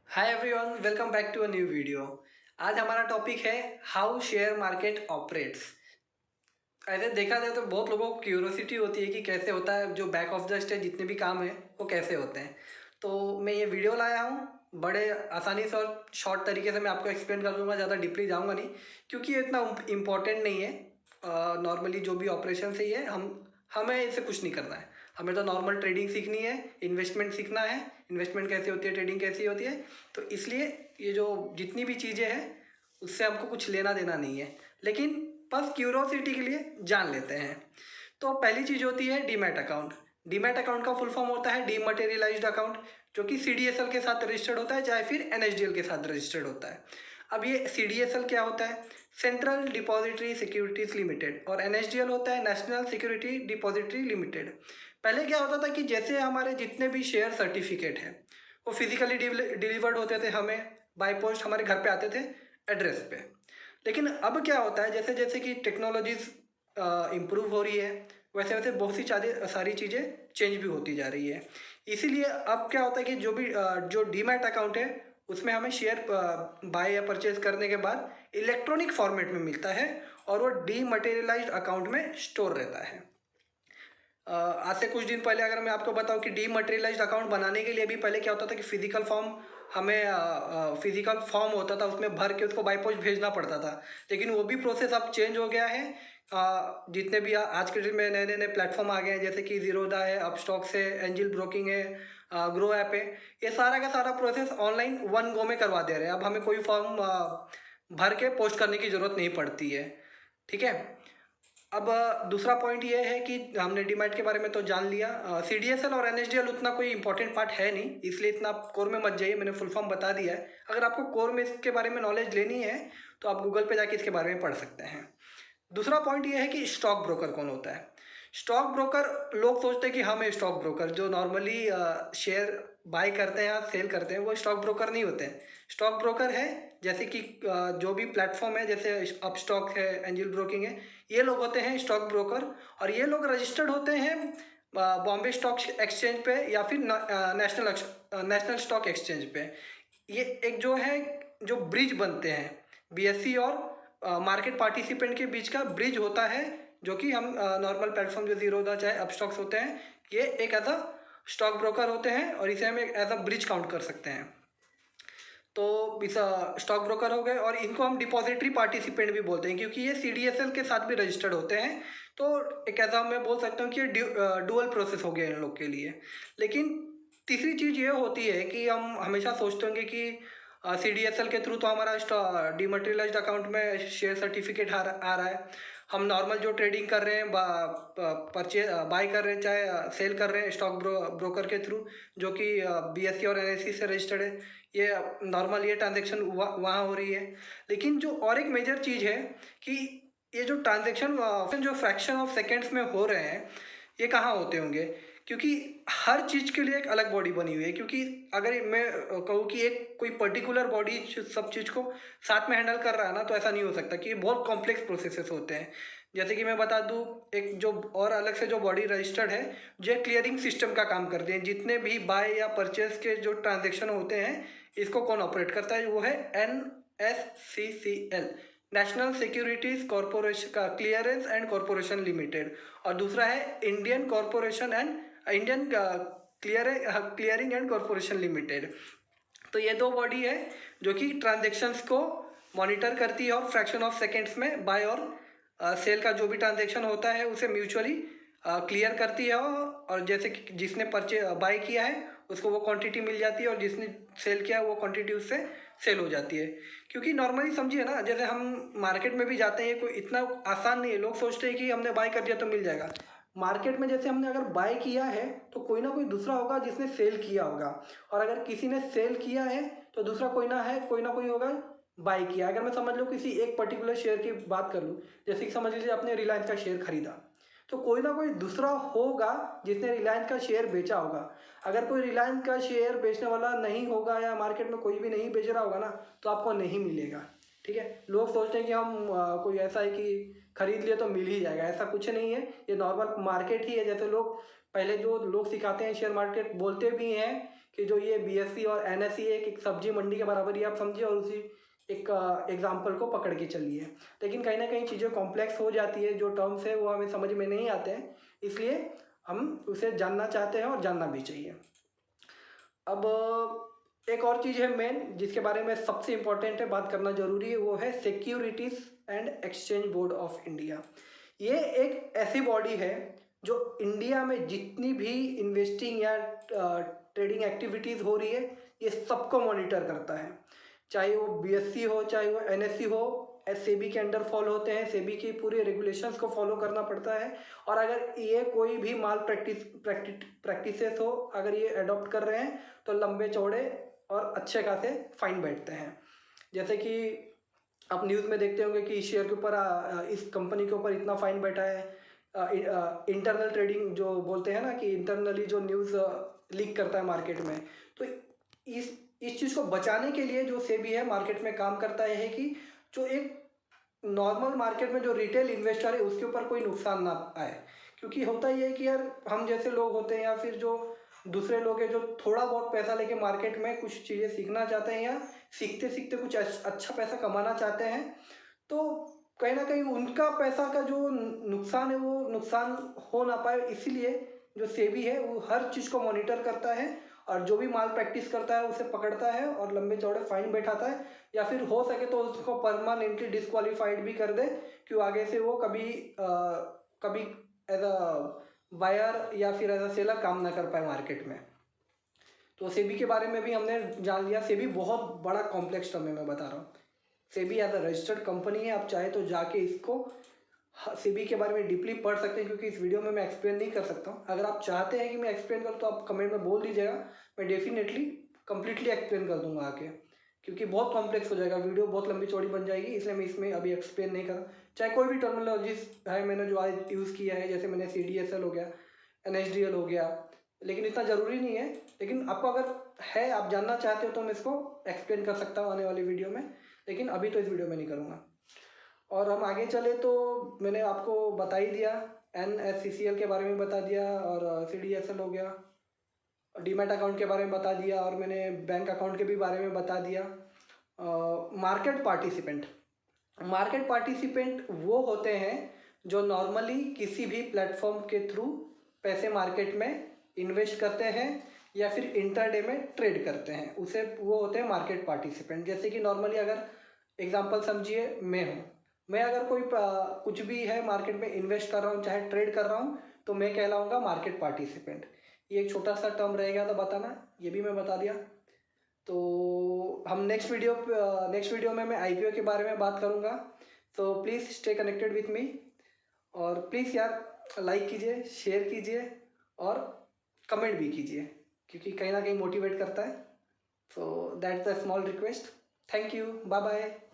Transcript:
Hi everyone, welcome back to a new video. आज हमारा topic है हाउ शेयर मार्केट ऑपरेट्स। ऐसे देखा जाए तो बहुत लोगों को क्यूरोसिटी होती है कि कैसे होता है, जो बैक ऑफ द स्टेज जितने भी काम है वो कैसे होते हैं। तो मैं ये वीडियो लाया हूँ, बड़े आसानी से और शॉर्ट तरीके से मैं आपको एक्सप्लेन कर दूंगा, ज़्यादा डीपली जाऊँगा नहीं क्योंकि ये इतना इम्पोर्टेंट नहीं है। नॉर्मली जो भी ऑपरेशन से ही है, हमें इससे कुछ नहीं करना है। हमें तो नॉर्मल ट्रेडिंग सीखनी है, इन्वेस्टमेंट सीखना है, इन्वेस्टमेंट कैसे होती है, ट्रेडिंग कैसी होती है। तो इसलिए ये जो जितनी भी चीज़ें हैं उससे हमको कुछ लेना देना नहीं है, लेकिन बस क्यूरोसिटी के लिए जान लेते हैं। तो पहली चीज़ होती है डीमैट अकाउंट। डीमैट अकाउंट का फुल फॉर्म होता है डीमटेरियलाइज्ड अकाउंट, जो कि सीडीएसएल के साथ रजिस्टर्ड होता है, चाहे फिर एनएसडीएल के साथ रजिस्टर्ड होता है। अब ये सीडीएसएल क्या होता है? सेंट्रल डिपॉजिटरी सिक्योरिटीज लिमिटेड, और एनएसडीएल होता है नेशनल सिक्योरिटी डिपॉजिटरी लिमिटेड। पहले क्या होता था कि जैसे हमारे जितने भी शेयर सर्टिफिकेट हैं वो फिजिकली डिलीवर्ड होते थे, हमें बाय पोस्ट हमारे घर पे आते थे एड्रेस पे। लेकिन अब क्या होता है, जैसे जैसे कि टेक्नोलॉजीज इम्प्रूव हो रही है, वैसे वैसे बहुत सी सारी चीज़ें चेंज भी होती जा रही है। इसीलिए अब क्या होता है कि जो डीमैट अकाउंट है उसमें हमें शेयर बाय या परचेज करने के बाद इलेक्ट्रॉनिक फॉर्मेट में मिलता है, और वो डीमटेरियलाइज्ड अकाउंट में स्टोर रहता है। आज से कुछ दिन पहले अगर मैं आपको बताऊं कि डीमटेरियलाइज्ड अकाउंट बनाने के लिए भी पहले क्या होता था कि फिजिकल फॉर्म होता था, उसमें भर के उसको बाय पोस्ट भेजना पड़ता था। लेकिन वो भी प्रोसेस अब चेंज हो गया है। जितने भी आज के डेट में नए नए नए प्लेटफॉर्म आ गए हैं, जैसे कि जीरोधा है, अपस्टॉक्स है, एंजल ब्रोकिंग है, ग्रो ऐप है। ये सारा का सारा प्रोसेस ऑनलाइन वन गो में करवा दे रहे हैं। अब हमें कोई फॉर्म भर के पोस्ट करने की ज़रूरत नहीं पड़ती है। ठीक है। अब दूसरा पॉइंट ये है कि हमने डीमैट के बारे में तो जान लिया। सीडीएसएल और एनएसडीएल उतना कोई इंपॉर्टेंट पार्ट है नहीं, इसलिए इतना आप कोर में मत जाइए, मैंने फुल फॉर्म बता दिया है। अगर आपको कोर में इसके बारे में नॉलेज लेनी है तो आप गूगल पे जाके इसके बारे में पढ़ सकते हैं। दूसरा पॉइंट ये है कि स्टॉक ब्रोकर कौन होता है। स्टॉक ब्रोकर, लोग सोचते हैं कि हम स्टॉक ब्रोकर जो नॉर्मली शेयर बाय करते हैं या सेल करते हैं वो स्टॉक ब्रोकर नहीं होते हैं। स्टॉक ब्रोकर है जैसे कि जो भी प्लेटफॉर्म है, जैसे अपस्टॉक है, एंजल ब्रोकिंग है, ये लोग होते हैं स्टॉक ब्रोकर। और ये लोग रजिस्टर्ड होते हैं बॉम्बे स्टॉक एक्सचेंज पे या फिर नेशनल स्टॉक एक्सचेंज पे। ये एक जो है, जो ब्रिज बनते हैं बीएससी और मार्केट पार्टिसिपेंट के बीच का ब्रिज होता है, जो कि हम नॉर्मल प्लेटफॉर्म जो जीरोधा चाहे अपस्टॉक्स होते हैं, ये एक ऐसा स्टॉक ब्रोकर होते हैं और इसे हम एक एज अ ब्रिज काउंट कर सकते हैं। तो इस स्टॉक ब्रोकर हो गए, और इनको हम डिपॉजिटरी पार्टिसिपेंट भी बोलते हैं क्योंकि ये सीडीएसएल के साथ भी रजिस्टर्ड होते हैं। तो एक ऐसा मैं बोल सकता हूँ कि ये डुअल प्रोसेस हो गया इन लोग के लिए। लेकिन तीसरी चीज़ ये होती है कि हम हमेशा सोचते होंगे कि सीडीएसएल के थ्रू तो हमारा डीमटेरियलाइज्ड अकाउंट में शेयर सर्टिफिकेट आ रहा है। हम नॉर्मल जो ट्रेडिंग कर रहे हैं, बाय कर रहे हैं चाहे सेल कर रहे हैं स्टॉक ब्रोकर के थ्रू, जो कि बीएससी और एनएससी से रजिस्टर्ड है, ये नॉर्मल ये ट्रांजेक्शन वहाँ हो रही है। लेकिन जो और एक मेजर चीज़ है कि ये जो ट्रांजेक्शन जो फ्रैक्शन ऑफ सेकेंड्स में हो रहे हैं, ये कहाँ होते होंगे? क्योंकि हर चीज़ के लिए एक अलग बॉडी बनी हुई है। क्योंकि अगर मैं कहूँ कि एक कोई पर्टिकुलर बॉडी सब चीज़ को साथ में हैंडल कर रहा है ना, तो ऐसा नहीं हो सकता कि ये बहुत कॉम्प्लेक्स प्रोसेसेस होते हैं। जैसे कि मैं बता दूँ, एक जो और अलग से जो बॉडी रजिस्टर्ड है, जो क्लियरिंग सिस्टम का काम करते हैं, जितने भी बाय या परचेज के जो ट्रांजेक्शन होते हैं, इसको कौन ऑपरेट करता है? वो है NSCCL, नेशनल सिक्योरिटीज कॉरपोरेशन का क्लियरेंस एंड कॉरपोरेशन लिमिटेड। और दूसरा है Indian clearing and corporation limited. तो ये दो बॉडी है जो कि ट्रांजेक्शन्स को मॉनिटर करती है और फ्रैक्शन ऑफ सेकेंड्स में बाय और सेल का जो भी ट्रांजेक्शन होता है उसे म्यूचुअली क्लियर करती है। और जैसे कि जिसने बाय किया है उसको वो क्वांटिटी मिल जाती है, और जिसने सेल किया है वो क्वांटिटी उससे सेल हो जाती है। क्योंकि नॉर्मली समझिए ना, जैसे हम मार्केट में भी जाते हैं, ये कोई इतना आसान नहीं है। लोग सोचते हैं कि हमने बाय कर दिया तो मिल जाएगा। मार्केट में जैसे हमने अगर बाय किया है तो कोई ना कोई दूसरा होगा जिसने सेल किया होगा, और अगर किसी ने सेल किया है तो दूसरा कोई ना कोई होगा बाय किया। अगर मैं समझ लूँ किसी एक पर्टिकुलर शेयर की बात कर लूँ, जैसे कि समझ लीजिए आपने रिलायंस का शेयर खरीदा, तो कोई ना कोई दूसरा होगा जिसने रिलायंस का शेयर बेचा होगा। अगर कोई रिलायंस का शेयर बेचने वाला नहीं होगा या मार्केट में कोई भी नहीं बेच रहा होगा ना, तो आपको नहीं मिलेगा। ठीक है। लोग सोचते हैं कि हम कोई ऐसा है कि खरीद लिए तो मिल ही जाएगा, ऐसा कुछ नहीं है। ये नॉर्मल मार्केट ही है। जैसे लोग पहले जो लोग सिखाते हैं शेयर मार्केट, बोलते भी हैं कि जो ये BSE और NSE एक सब्जी मंडी के बराबर ही आप समझिए, और उसी एक एग्जाम्पल को पकड़ के चलिए। लेकिन कहीं ना कहीं चीज़ें कॉम्प्लेक्स हो जाती है, जो टर्म्स है वो हमें समझ में नहीं आते हैं, इसलिए हम उसे जानना चाहते हैं और जानना भी चाहिए। अब एक और चीज़ है मेन, जिसके बारे में सबसे इम्पोर्टेंट है, बात करना जरूरी है, वो है securities and exchange board of India. ये एक ऐसी बॉडी है जो इंडिया में जितनी भी इन्वेस्टिंग या ट्रेडिंग एक्टिविटीज़ हो रही है, ये सबको मॉनिटर करता है। चाहे वो BSE हो, चाहे वो NSE हो, सेबी के अंडर फॉलो होते हैं, सेबी की पूरे रेगुलेशंस को फॉलो करना पड़ता है। और अगर ये कोई भी माल प्रैक्टिसेस हो, अगर ये अडॉप्ट कर रहे हैं, तो लंबे चौड़े और अच्छे खासे फाइन बैठते हैं। जैसे कि आप न्यूज़ में देखते होंगे कि इस शेयर के ऊपर, इस कंपनी के ऊपर इतना फाइन बैठा है। इंटरनल ट्रेडिंग जो बोलते हैं ना, कि इंटरनली जो न्यूज़ लीक करता है मार्केट में, तो इस चीज़ को बचाने के लिए जो सेबी है मार्केट में काम करता है कि जो एक नॉर्मल मार्केट में जो रिटेल इन्वेस्टर है उसके ऊपर कोई नुकसान ना आए। क्योंकि होता ये है कि यार, हम जैसे लोग होते हैं या फिर जो दूसरे लोग हैं जो थोड़ा बहुत पैसा लेके मार्केट में कुछ चीज़ें सीखना चाहते हैं, या सीखते सीखते कुछ अच्छा पैसा कमाना चाहते हैं, तो कहीं ना कहीं उनका पैसा का जो नुकसान है वो नुकसान हो ना पाए, इसीलिए जो सेबी है वो हर चीज़ को मॉनिटर करता है, और जो भी माल प्रैक्टिस करता है उसे पकड़ता है और लंबे चौड़े फाइन बैठाता है, या फिर हो सके तो उसको परमानेंटली डिस्क्वालीफाइड भी कर दे कि वो आगे से वो कभी एज अ बायर या फिर एज अ सेलर काम ना कर पाए मार्केट में। तो सेबी के बारे में भी हमने जान लिया। सेबी बहुत बड़ा कॉम्प्लेक्स टर्म है, मैं बता रहा हूँ। SEBI as a registered company है, आप चाहे तो जाके इसको सेबी के बारे में डीपली पढ़ सकते हैं, क्योंकि इस वीडियो में मैं एक्सप्लेन नहीं कर सकता हूँ। अगर आप चाहते हैं कि मैं एक्सप्लेन करूँ तो आप कमेंट में बोल दीजिएगा, मैं डेफिनेटली कंप्लीटली एक्सप्लेन कर दूंगा आके, क्योंकि बहुत कॉम्प्लेक्स हो जाएगा, वीडियो बहुत लंबी चौड़ी बन जाएगी, इसलिए मैं इसमें अभी एक्सप्लेन नहीं कर। चाहे कोई भी टर्मिनोलॉजीज है मैंने जो आज यूज़ किया है, जैसे मैंने CDSL हो गया, NSDL हो गया, लेकिन इतना ज़रूरी नहीं है। लेकिन आपको अगर है, आप जानना चाहते हो, तो मैं इसको एक्सप्लेन कर सकता हूँ आने वाली वीडियो में, लेकिन अभी तो इस वीडियो में नहीं करूँगा। और हम आगे चले तो मैंने आपको बता ही दिया, NSCCL के बारे में बता दिया, और CDSL हो गया, डीमैट अकाउंट के बारे में बता दिया, और मैंने बैंक अकाउंट के भी बारे में बता दिया। मार्केट पार्टिसिपेंट वो होते हैं जो नॉर्मली किसी भी प्लेटफॉर्म के थ्रू पैसे मार्केट में इन्वेस्ट करते हैं या फिर इंट्राडे में ट्रेड करते हैं, उसे वो होते हैं मार्केट पार्टिसिपेंट। जैसे कि नॉर्मली अगर एग्जांपल समझिए, मैं अगर कोई कुछ भी है मार्केट में इन्वेस्ट कर रहा हूँ, चाहे ट्रेड कर रहा हूँ, तो मैं कहलाऊँगा मार्केट पार्टिसिपेंट। ये एक छोटा सा टर्म रहेगा तो बताना, ये भी मैं बता दिया। तो हम नेक्स्ट वीडियो में मैं IPO के बारे में बात करूँगा। तो please stay connected with me, और प्लीज़ यार लाइक कीजिए, शेयर कीजिए, और कमेंट भी कीजिए, क्योंकि कहीं ना कहीं मोटिवेट करता है। So that's the small request. Thank you, bye bye.